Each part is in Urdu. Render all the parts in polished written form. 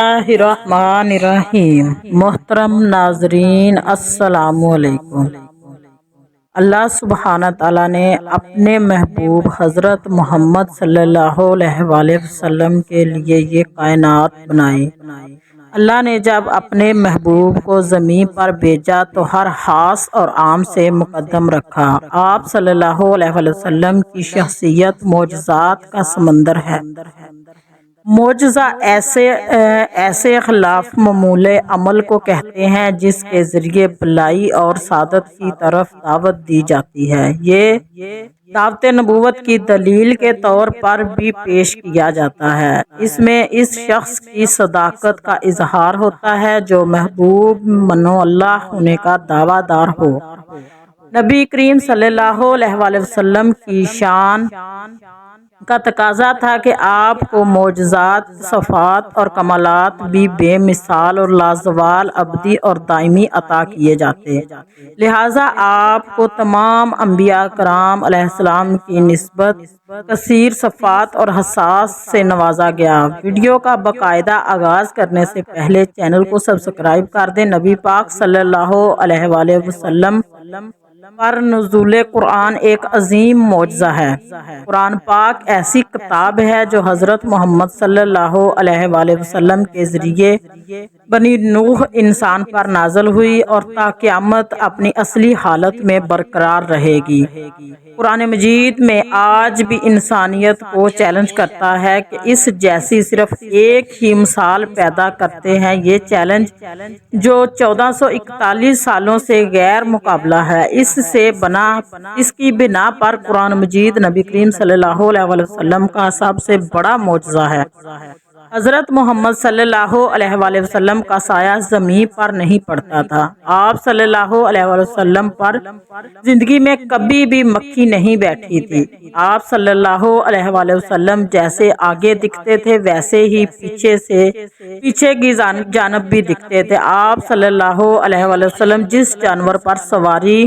الرحمن محترم ناظرین، السلام علیکم۔ اللہ سبحانہ تعالیٰ نے اپنے محبوب حضرت محمد صلی اللہ علیہ وآلہ وسلم کے لیے یہ کائنات بنائی۔ اللہ نے جب اپنے محبوب کو زمین پر بھیجا تو ہر خاص اور عام سے مقدم رکھا۔ آپ صلی اللہ علیہ وآلہ وسلم کی شخصیت معجزات کا سمندر ہے۔ معجزہ ایسے خلاف معمول عمل کو کہتے ہیں جس کے ذریعے بھلائی اور سعادت کی طرف دعوت دی جاتی ہے۔ یہ دعوت نبوت کی دلیل کے طور پر بھی پیش کیا جاتا ہے۔ اس میں اس شخص کی صداقت کا اظہار ہوتا ہے جو محبوب منو اللہ ہونے کا دعویٰ دار ہو۔ نبی کریم صلی اللہ علیہ وآلہ وسلم کی شان کا تقاضا تھا کہ آپ کو معجزات، صفات اور کمالات بھی بے مثال اور لازوال، ابدی اور دائمی عطا کیے جاتے۔ لہٰذا آپ کو تمام انبیاء کرام علیہ السلام کی نسبت کثیر صفات اور خصائص سے نوازا گیا۔ ویڈیو کا باقاعدہ آغاز کرنے سے پہلے چینل کو سبسکرائب کر دیں۔ نبی پاک صلی اللہ علیہ وآلہ وسلم پر نزول قرآن ایک عظیم معجزہ ہے۔ قرآن پاک ایسی کتاب ہے جو حضرت محمد صلی اللہ علیہ وآلہ وسلم کے ذریعے بنی نوح انسان پر نازل ہوئی اور تا قیامت اپنی اصلی حالت میں برقرار رہے گی۔ قرآن مجید میں آج بھی انسانیت کو چیلنج کرتا ہے کہ اس جیسی صرف ایک ہی مثال پیدا کرتے ہیں۔ یہ چیلنج جو 1441 سالوں سے غیر مقابلہ ہے، اس کی بنا پر قرآن مجید نبی کریم صلی اللہ علیہ وسلم کا سب سے بڑا معجزہ ہے۔ حضرت محمد صلی اللہ علیہ وآلہ وسلم کا سایہ زمین پر نہیں پڑتا تھا۔ آپ صلی اللہ علیہ وآلہ وسلم پر زندگی میں کبھی بھی مکھی نہیں بیٹھی تھی۔ آپ صلی اللہ علیہ وآلہ وسلم جیسے آگے دکھتے تھے ویسے ہی پیچھے کی جانب بھی دکھتے تھے۔ آپ صلی اللہ علیہ وآلہ وسلم جس جانور پر سواری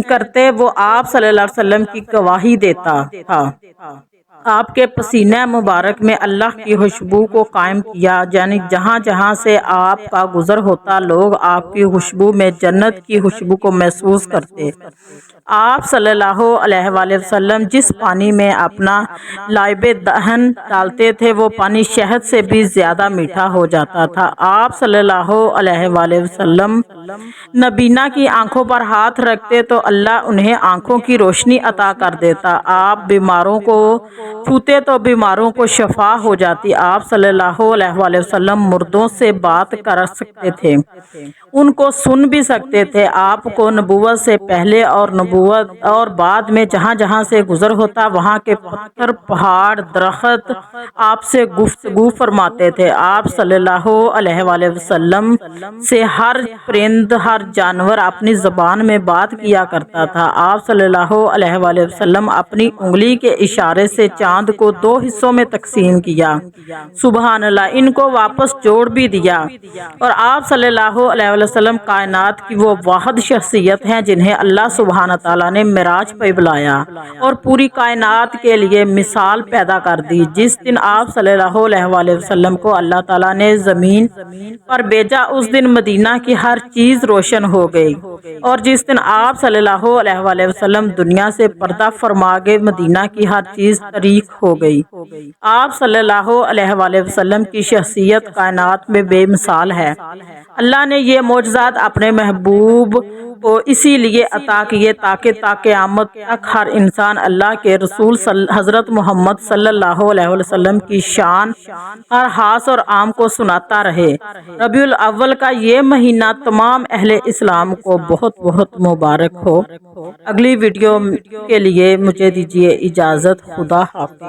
کرتے وہ آپ صلی اللہ علیہ وسلم کی گواہی دیتا تھا۔ آپ کے پسینہ مبارک میں اللہ کی خوشبو کو قائم کیا، یعنی جہاں جہاں سے آپ کا گزر ہوتا لوگ آپ کی خوشبو میں جنت کی خوشبو کو محسوس کرتے۔ آپ صلی اللہ علیہ وآلہ وسلم جس پانی میں اپنا لعاب دہن ڈالتے تھے وہ پانی شہد سے بھی زیادہ میٹھا ہو جاتا تھا۔ آپ صلی اللہ علیہ وآلہ وسلم نبینا کی آنکھوں پر ہاتھ رکھتے تو اللہ انہیں آنکھوں کی روشنی عطا کر دیتا۔ آپ بیماروں کو چھوتے تو بیماروں کو شفا ہو جاتی۔ آپ صلی اللہ علیہ وآلہ وسلم مردوں سے بات کر سکتے تھے، ان کو سن بھی سکتے تھے۔ آپ کو نبوت سے پہلے اور نبوت اور بعد میں جہاں جہاں سے گزر ہوتا وہاں کے پتھر، پہاڑ، درخت آپ سے گفتگو فرماتے تھے۔ آپ صلی اللہ علیہ وآلہ وسلم سے ہر پرند، ہر جانور اپنی زبان میں بات کیا کرتا تھا۔ آپ صلی اللہ علیہ وآلہ وسلم اپنی انگلی کے اشارے سے چاند کو 2 حصوں میں تقسیم کیا۔ سبحان اللہ، ان کو واپس جوڑ بھی دیا۔ اور آپ صلی اللہ علیہ وسلم کائنات کی وہ واحد شخصیت ہیں جنہیں اللہ سبحانہ تعالیٰ نے معراج پہ بلایا اور پوری کائنات کے لیے مثال پیدا کر دی۔ جس دن آپ صلی اللہ علیہ وآلہ وسلم کو اللہ تعالیٰ نے زمین پر بھیجا اس دن مدینہ کی ہر چیز روشن ہو گئی، اور جس دن آپ صلی اللہ علیہ وآلہ وسلم دنیا سے پردہ فرما گئے مدینہ کی ہر چیز تاریک ہو گئی۔ آپ صلی اللہ علیہ وآلہ وسلم کی شخصیت کائنات میں بے مثال ہے۔ اللہ نے یہ معجزات اپنے محبوب کو اسی لیے عطا کیے تاکہ تا قیامت تک ہر انسان اللہ کے رسول حضرت محمد صلی اللہ علیہ وسلم کی شان ہر خاص اور عام کو سناتا رہے۔ ربیع الاول کا یہ مہینہ تمام اہل اسلام کو بہت بہت مبارک ہو۔ اگلی ویڈیو کے لیے مجھے دیجیے اجازت۔ خدا حافظ۔